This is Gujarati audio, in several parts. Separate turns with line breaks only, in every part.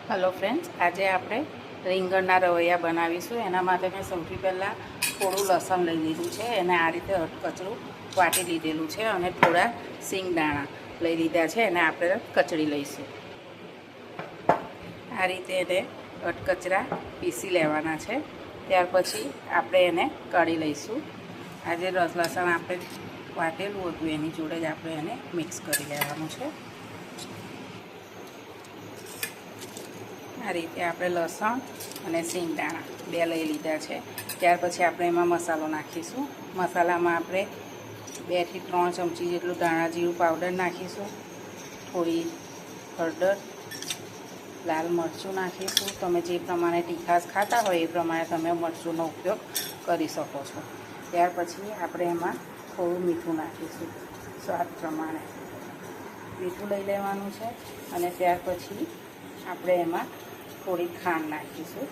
हेलो फ्रेंड्स, आज आप રીંગણના રવૈયા બનાવીશું। એના માટે મેં સૌથી પહેલાં થોડું લસણ લઈ લીધું છે, એને આ રીતે કચરું વાટી લીધેલું છે અને થોડા સિંગદાણા લઈ લીધા છે, એને આપણે કચડી લઈશું। આ રીતે એને કચરા પીસી લેવાના છે। ત્યાર પછી આપણે એને કાઢી લઈશું। આજે લસણ આપણે વાટેલું હતું એની જોડે જ આપણે એને મિક્સ કરી લેવાનું છે। આ રીતે આપણે લસણ અને સિંગદાણા બે લઈ લીધા છે। ત્યાર પછી આપણે એમાં મસાલો નાખીશું। મસાલામાં આપણે 2 થી 3 ચમચી જેટલું ધાણા જીરું પાવડર નાખીશું, થોડી હળદર, લાલ મરચું નાખીશું। તમે જે પ્રમાણે તીખાશ ખાતા હોય એ પ્રમાણે તમે મરચુંનો ઉપયોગ કરી શકો છો। ત્યાર પછી આપણે એમાં થોડું મીઠું નાખીશું, સ્વાદ પ્રમાણે મીઠું લઈ લેવાનું છે। અને ત્યાર પછી આપણે એમાં થોડી ખાંડ નાખીશું।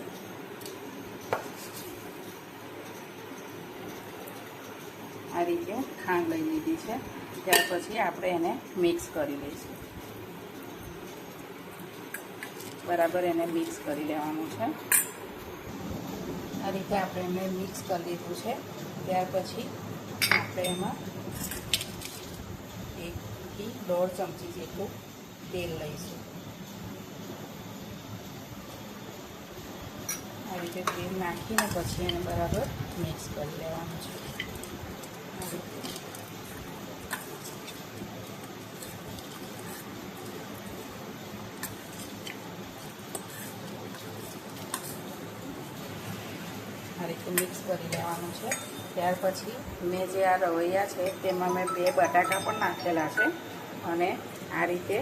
આ રીતે ખાંડ લઈ લીધી છે। ત્યાર પછી આપણે એને મિક્સ કરી લઈશું, બરાબર એને મિક્સ કરી લેવાનું છે। આ રીતે આપણે એને મિક્સ કરી લીધું છે। ત્યાર પછી આપણે એમાં 1 થી 1.5 ચમચી જેટલું તેલ લઈશું। આ રીતે તેલ નાખીને પછી એને બરાબર મિક્સ કરી લેવાનું છે। આ રીતે મિક્સ કરી લેવાનું છે। ત્યાર પછી મેં જે આ રવૈયા છે તેમાં મેં 2 બટાકા પણ નાખેલા છે અને આ રીતે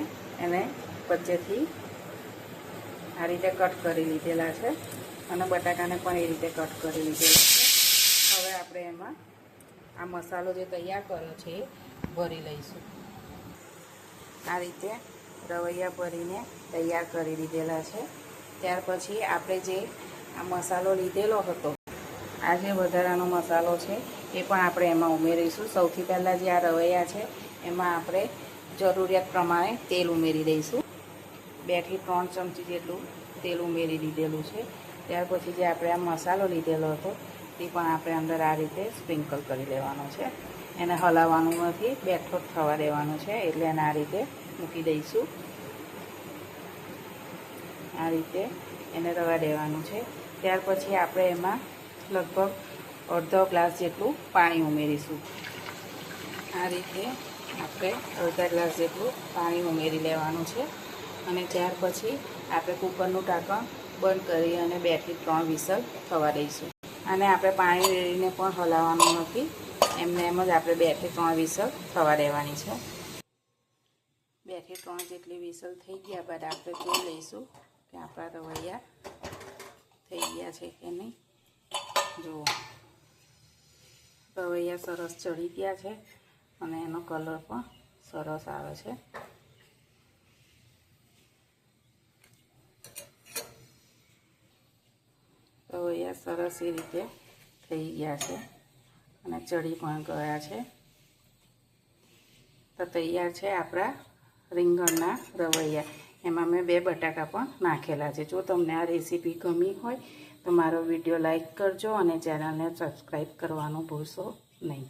એને વચ્ચેથી આ રીતે કટ કરી લીધેલા છે અને બટાકાને પણ એ રીતે કટ કરી લીધેલા છે। હવે આપણે એમાં આ મસાલો જે તૈયાર કર્યો છે એ ભરી લઈશું। આ રીતે રવૈયા ભરીને તૈયાર કરી લીધેલા છે। ત્યાર પછી આપણે જે આ મસાલો લીધેલો હતો, આ જે વધારાનો મસાલો છે એ પણ આપણે એમાં ઉમેરીશું। સૌથી પહેલાં જે આ રવૈયા છે એમાં આપણે જરૂરિયાત પ્રમાણે તેલ ઉમેરી દઈશું। 2 થી 3 ચમચી જેટલું તેલ ઉમેરી દીધેલું છે। ત્યાર પછી જે આપણે આ મસાલો લીધેલો હતો તે પણ આપણે અંદર આ રીતે સ્પ્રિંકલ કરી લેવાનો છે। એને હલાવવાનું નથી, બેઠો થવા દેવાનું છે, એટલે એને આ રીતે મૂકી દઈશું। આ રીતે એને રવા દેવાનું છે। ત્યાર પછી આપણે એમાં લગભગ અડધો ગ્લાસ જેટલું પાણી ઉમેરીશું। આ રીતે આપણે અડધા ગ્લાસ જેટલું પાણી ઉમેરી લેવાનું છે અને ત્યાર પછી આપણે કુકરનું ઢાંકણ બંધ કરી અને 2 થી 3 વિસલ થવા દઈશું। અને આપણે પાણી રેડીને પણ હલાવવાનું નથી, એમને એમ જ આપણે 2 થી 3 વિસલ થવા દેવાની છે। 2 થી 3 જેટલી વિસલ થઈ ગયા બાદ આપણે જોઈ લઈશું કે આપણા રવૈયા થઈ ગયા છે કે નહીં। જુઓ, રવૈયા સરસ ચડી ગયા છે અને એનો કલર પણ સરસ આવે છે। રવૈયા સરસ એ રીતે થઈ ગયા છે અને ચડી પણ ગયા છે। તો તૈયાર છે આપણા રીંગણના રવૈયા। એમાં મેં 2 બટાકા પણ નાખેલા છે। જો તમને આ રેસીપી ગમી હોય તો મારો વિડીયો લાઈક કરજો અને ચેનલને સબસ્ક્રાઈબ કરવાનું ભૂલશો નહીં।